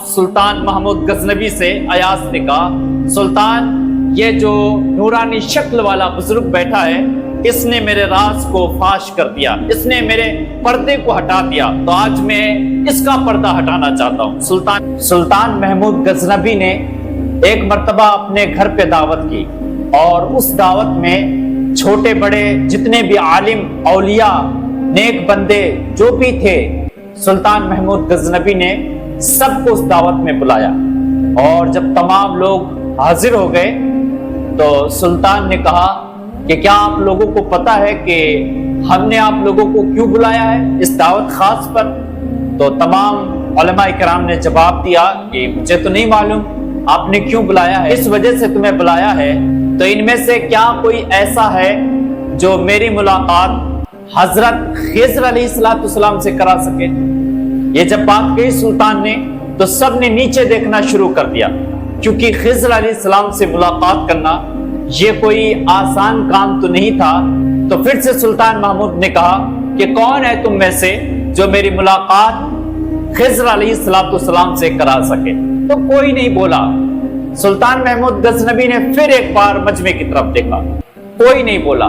سلطان محمود غزنوی سے ایاز نے کہا سلطان یہ جو نورانی شکل والا بزرگ بیٹھا ہے اس نے میرے راز کو فاش کر دیا، اس نے میرے پردے کو ہٹا دیا، تو آج میں اس کا پردہ ہٹانا چاہتا ہوں۔ سلطان محمود غزنوی نے ایک مرتبہ اپنے گھر پہ دعوت کی اور اس دعوت میں چھوٹے بڑے جتنے بھی عالم اولیاء نیک بندے جو بھی تھے سلطان محمود غزنوی نے سب کو اس دعوت میں بلایا، اور جب تمام لوگ حاضر ہو گئے تو سلطان نے کہا کہ کیا آپ لوگوں کو پتا ہے کہ ہم نے آپ لوگوں کو کیوں بلایا ہے اس دعوت خاص پر؟ تو تمام علماء کرام نے جواب دیا کہ مجھے تو نہیں معلوم آپ نے کیوں بلایا ہے، اس وجہ سے تمہیں بلایا ہے تو ان میں سے کیا کوئی ایسا ہے جو میری ملاقات حضرت خضر علیہ السلام سے کرا سکے؟ یہ جب بات کہی سلطان نے تو سب نے نیچے دیکھنا شروع کر دیا، کیونکہ خضر علیہ السلام سے ملاقات کرنا یہ کوئی آسان کام تو نہیں تھا۔ تو پھر سے سلطان محمود نے کہا کہ کون ہے تم میں سے جو میری ملاقات خضر علیہ السلام سے کرا سکے؟ تو کوئی نہیں بولا۔ سلطان محمود غزنوی نے پھر ایک بار مجمع کی طرف دیکھا، کوئی نہیں بولا،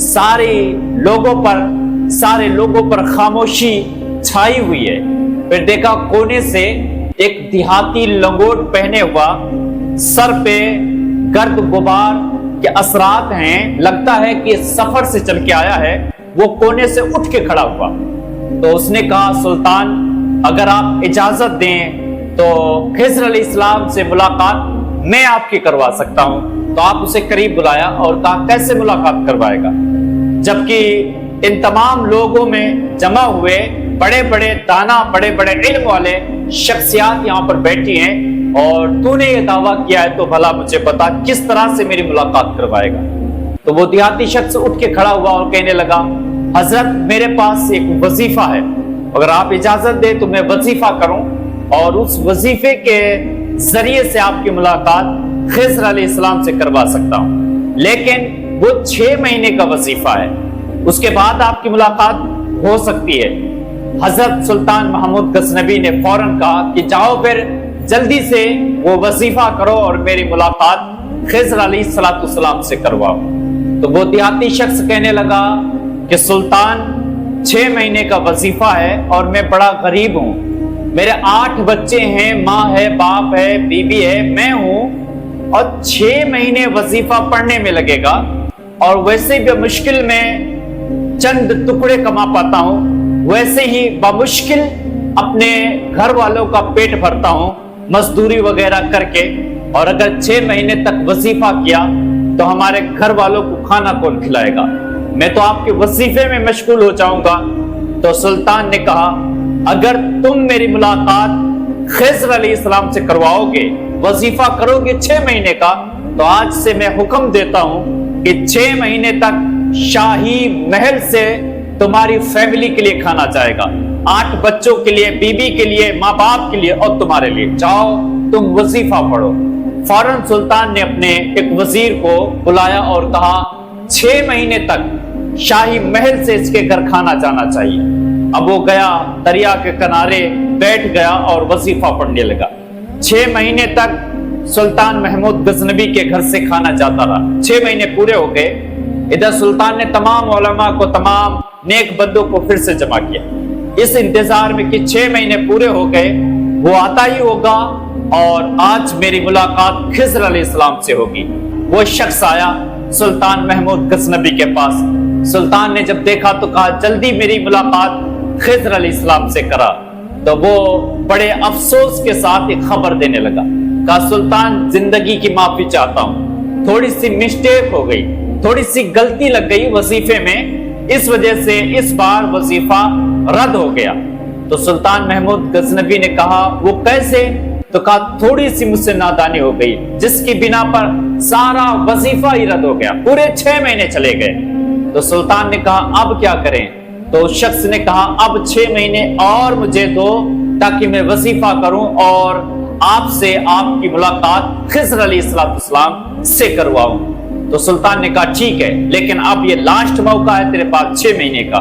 سارے لوگوں پر خاموشی چھائی ہوئی ہے۔ پھر دیکھا کونے سے ایک دیہاتی لنگوٹ پہنے ہوا، سر پہ گرد غبار کے اثرات ہیں، لگتا ہے کہ سفر سے چل کے آیا ہے، وہ کونے سے اٹھ کے کھڑا ہوا۔ تو اس نے کہا سلطان اگر آپ اجازت دیں تو خضر علیہ السلام سے ملاقات میں آپ کی کروا سکتا ہوں۔ تو آپ اسے قریب بلایا اور کہا کیسے ملاقات کروائے گا، جبکہ ان تمام لوگوں میں جمع ہوئے بڑے بڑے دانا بڑے بڑے علم والے شخصیات یہاں پر بیٹھی ہیں، اور تو نے یہ دعویٰ کیا ہے تو بھلا مجھے بتا کس طرح سے میری ملاقات کروائے گا۔ تو وہ دیہاتی شخص اٹھ کے کھڑا ہوا اور کہنے لگا حضرت میرے پاس ایک وظیفہ ہے، اگر آپ اجازت دیں تو میں وظیفہ کروں اور اس وظیفے کے ذریعے سے آپ کی ملاقات خضر علیہ السلام سے کروا سکتا ہوں، لیکن وہ 6 مہینے کا وظیفہ ہے، اس کے بعد آپ کی ملاقات ہو سکتی ہے۔ حضرت سلطان محمود غزنوی نے فوراً کہا کہ جاؤ پھر جلدی سے وہ وظیفہ کرو اور میری ملاقات خضر علیہ السلام سے کرواؤ۔ تو وہ دیہاتی شخص کہنے لگا کہ سلطان 6 مہینے کا وظیفہ ہے اور میں بڑا غریب ہوں، میرے 8 بچے ہیں، ماں ہے، باپ ہے، بیوی ہے، میں ہوں، اور 6 مہینے وظیفہ پڑھنے میں لگے گا، اور ویسے بھی مشکل میں چند ٹکڑے کما پاتا ہوں، ویسے ہی بمشکل اپنے گھر والوں کا پیٹ بھرتا ہوں مزدوری وغیرہ کر کے، اور اگر 6 مہینے تک وظیفہ کیا تو ہمارے گھر والوں کو کھانا کون کھلائے گا، میں تو آپ کے وظیفے میں مشغول ہو جاؤں گا۔ تو سلطان نے کہا اگر تم میری ملاقات خضر علیہ السلام سے کرواؤ گے، وظیفہ کرو گے 6 مہینے کا، تو آج سے میں حکم دیتا ہوں کہ 6 مہینے تک شاہی محل سے تمہاری فیملی کے لیے کھانا جائے گا، 8 بچوں کے لیے، بیوی کے لیے، ماں باپ کے لیے اور تمہارے لیے، جاؤ تم وظیفہ پڑھو۔ فوراً سلطان نے اپنے ایک وزیر کو بلایا اور کہا 6 مہینے تک شاہی محل سے اس کے گھر کھانا جانا چاہیے۔ اب وہ گیا دریا کے کنارے بیٹھ گیا اور وظیفہ پڑھنے لگا۔ 6 مہینے تک سلطان محمود غزنوی کے گھر سے کھانا جاتا رہا۔ 6 مہینے پورے ہو گئے، ادھر سلطان نے تمام علماء کو، تمام نیک بندوں کو پھر سے جمع کیا، اس انتظار میں کہ 6 مہینے پورے ہو گئے، وہ آتا ہی ہوگا اور آج میری ملاقات خضر علیہ السلام سے ہوگی۔ وہ شخص آیا سلطان محمود غزنوی کے پاس، سلطان نے جب دیکھا تو کہا جلدی میری ملاقات خضر علیہ السلام سے کرا۔ تو وہ بڑے افسوس کے ساتھ ایک خبر دینے لگا، کہا سلطان زندگی کی معافی چاہتا ہوں، تھوڑی سی مسٹیک ہو گئی، تھوڑی سی غلطی لگ گئی وظیفے میں، اس وجہ سے اس بار وظیفہ رد ہو گیا۔ تو سلطان محمود غزنوی نے کہا وہ کیسے؟ تو کہا تھوڑی سی مجھ سے نادانی ہو گئی جس کی بنا پر سارا وظیفہ ہی رد ہو گیا، پورے 6 مہینے چلے گئے۔ تو سلطان نے کہا اب کیا کریں؟ تو اس شخص نے کہا اب 6 مہینے اور مجھے دو تاکہ میں وظیفہ کروں اور آپ سے آپ کی ملاقات خضر علیہ السلام سے کرواؤں۔ تو سلطان نے کہا ٹھیک ہے، لیکن اب یہ لاسٹ موقع ہے تیرے پاس 6 مہینے کا،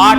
8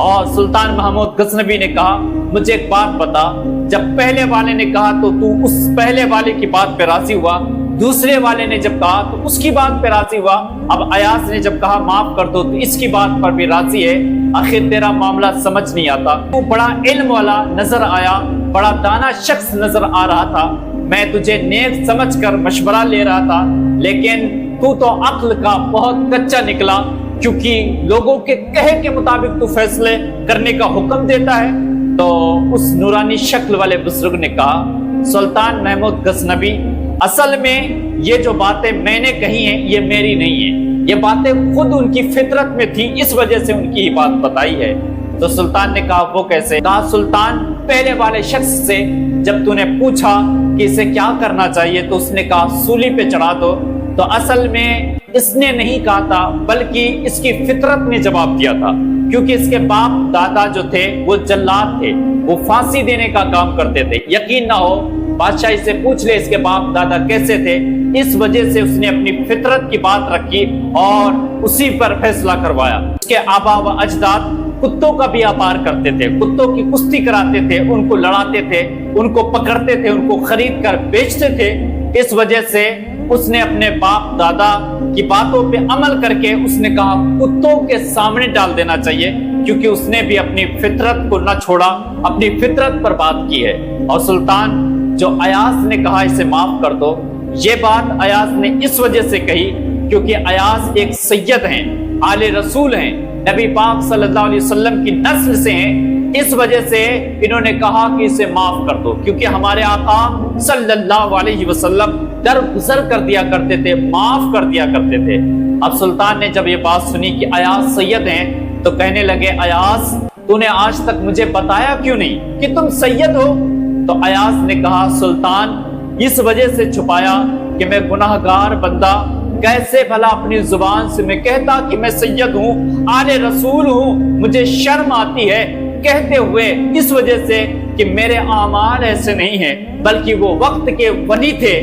اور سلطان محمود غزنوی نے کہا مجھے ایک بات بتا، جب پہلے والے نے کہا تو تو اس پہلے والے کی بات پہ راضی ہوا، دوسرے والے نے جب کہا تو اس کی بات پہ راضی ہوا، اب ایاز نے جب کہا معاف کر دو تو اس کی بات پر بھی راضی ہے، آخر تیرا معاملہ سمجھ نہیں آتا، تو بڑا علم والا نظر آیا، بڑا دانا شخص نظر آ رہا تھا، میں تجھے نیک سمجھ کر مشورہ لے رہا تھا، لیکن تو عقل کا بہت کچا نکلا، کیونکہ لوگوں کے کہے کے مطابق تو فیصلے کرنے کا حکم دیتا ہے۔ تو اس نورانی شکل والے بزرگ نے کہا سلطان محمود غزنوی، اصل میں یہ جو باتیں میں نے کہی ہیں یہ میری نہیں ہیں، یہ باتیں خود ان کی فطرت میں تھی، اس وجہ سے ان کی ہی بات بتائی ہے۔ تو سلطان نے کہا وہ کیسے؟ کہا سلطان پہلے والے شخص سے جب تو نے پوچھا کہ اسے کیا کرنا چاہیے تو اس نے کہا سولی پہ چڑھا دو، تو اصل میں اس نے نہیں کہا تھا بلکہ اس کی فطرت نے جواب دیا تھا، کیونکہ اس کے باپ دادا جو تھے وہ جلاد تھے، وہ پھانسی دینے کا کام کرتے تھے، یقین نہ ہو بادشاہ سے پوچھ لے اس کے باپ دادا کیسے تھے، اس وجہ سے اس نے اپنی فطرت کی بات رکھی اور اسی پر فیصلہ کروایا۔ اس کے آبا و اجداد کتوں کا بھی ویاپار کرتے تھے، کتوں کی کشتی کراتے تھے، ان کو لڑاتے تھے، ان کو پکڑتے تھے، ان کو خرید کر بیچتے تھے، اس وجہ سے اس نے اپنے باپ دادا کی باتوں پہ عمل کر کے اس نے کہا کتوں کے سامنے ڈال دینا چاہیے، کیونکہ اس نے بھی اپنی فطرت کو نہ چھوڑا، اپنی فطرت پر بات کی ہے۔ اور سلطان جو ایاز نے کہا اسے معاف کر دو، یہ بات ایاز نے اس وجہ سے کہی کیونکہ ایاز ایک سید ہیں، آل رسول ہیں، نبی پاک صلی اللہ علیہ وسلم کی نسل سے ہیں، اس وجہ سے انہوں نے کہا کہ اسے معاف کر دو، کیونکہ ہمارے آقا صلی اللہ علیہ وسلم درگزر کر دیا کرتے تھے، معاف کر دیا کرتے تھے۔ اب سلطان نے جب یہ بات سنی کہ ایاز سید ہیں تو کہنے لگے ایاز تو نے آج تک مجھے بتایا کیوں نہیں کہ تم سید ہو؟ تو ایاز نے کہا سلطان اس وجہ سے چھپایا کہ میں گناہگار بندہ کیسے بھلا اپنی زبان سے میں کہتا کہ میں سید ہوں، آل رسول ہوں، مجھے شرم آتی ہے کہتے ہوئے، اس وجہ سے کہ میرے اعمال ایسے نہیں ہیں بلکہ وہ وقت کے ولی تھے۔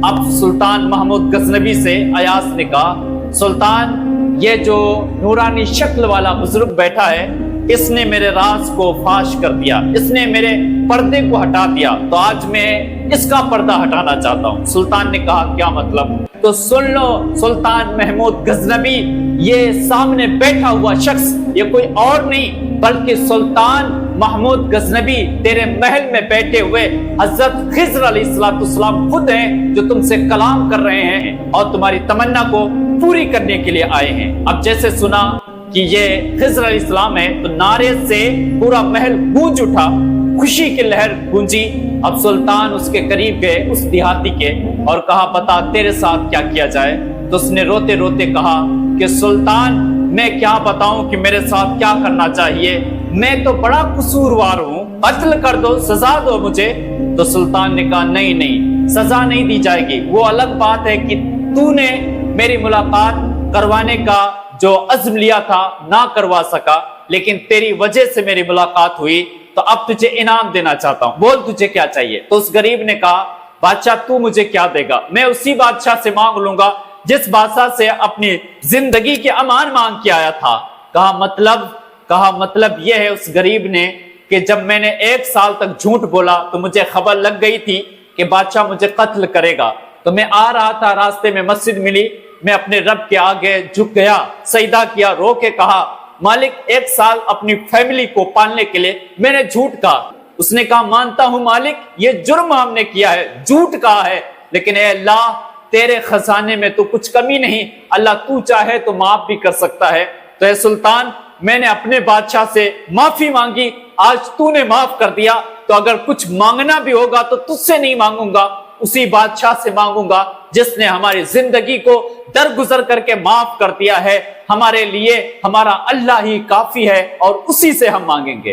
اب سلطان محمود غزنوی سے ایاز نے کہا سلطان یہ جو نورانی شکل والا بزرگ بیٹھا ہے اس نے میرے راز کو فاش کر دیا، اس نے میرے پردے کو ہٹا دیا، تو آج میں اس کا پردہ ہٹانا چاہتا ہوں۔ سلطان نے کہا کیا مطلب؟ تو سن لو سلطان محمود غزنوی، یہ سامنے بیٹھا ہوا شخص یہ کوئی اور نہیں بلکہ سلطان محمود غزنوی تیرے محل میں بیٹھے ہوئے حضرت خضر علیہ السلام خود ہیں، جو تم سے کلام کر رہے ہیں اور تمہاری تمنا کو پوری کرنے کے لیے آئے ہیں۔ اب جیسے سنا کہ یہ خضر علیہ السلام ہے تو نعرے سے پورا محل گونج اٹھا، خوشی کی لہر گونجی۔ اب سلطان اس کے قریب گئے، اس دیہاتی کے، اور کہا بتا تیرے ساتھ کیا کیا جائے؟ تو اس نے روتے روتے کہا کہ سلطان میں کیا بتاؤں کہ میرے ساتھ کیا کرنا چاہیے، میں تو بڑا قصوروار ہوں، قتل کر دو، سزا دو مجھے۔ تو سلطان نے کہا نہیں نہیں، سزا نہیں دی جائے گی، وہ الگ بات ہے کہ تو نے میری ملاقات کروانے کا جو عزم لیا تھا نہ کروا سکا، لیکن تیری وجہ سے میری ملاقات ہوئی، تو اب تجھے انعام دینا چاہتا ہوں، بول تجھے کیا چاہیے؟ تو اس غریب نے کہا بادشاہ تو مجھے کیا دے گا؟ میں اسی بادشاہ سے مانگ لوں گا جس بادشاہ سے اپنی زندگی کے امان مانگ کے آیا تھا۔ کہا مطلب یہ ہے اس غریب نے کہ جب میں نے 1 سال تک جھوٹ بولا تو مجھے خبر لگ گئی تھی کہ بادشاہ مجھے قتل کرے گا، تو میں آ رہا تھا، راستے میں مسجد ملی، میں اپنے رب کے آگے جھک گیا، سجدہ کیا، رو کے کہا مالک 1 سال اپنی فیملی کو پالنے کے لیے میں نے جھوٹ کہا۔ اس نے کہا مانتا ہوں مالک یہ جرم ہم نے کیا ہے، جھوٹ کہا ہے، لیکن اے اللہ تیرے خزانے میں تو کچھ کمی نہیں، اللہ تو چاہے تو معاف بھی کر سکتا ہے۔ تو اے سلطان میں نے اپنے بادشاہ سے معافی مانگی، آج تو نے معاف کر دیا، تو اگر کچھ مانگنا بھی ہوگا تو تجھ سے نہیں مانگوں گا، اسی بادشاہ سے مانگوں گا جس نے ہماری زندگی کو درگزر کر کے معاف کر دیا ہے۔ ہمارے لیے ہمارا اللہ ہی کافی ہے اور اسی سے ہم مانگیں گے۔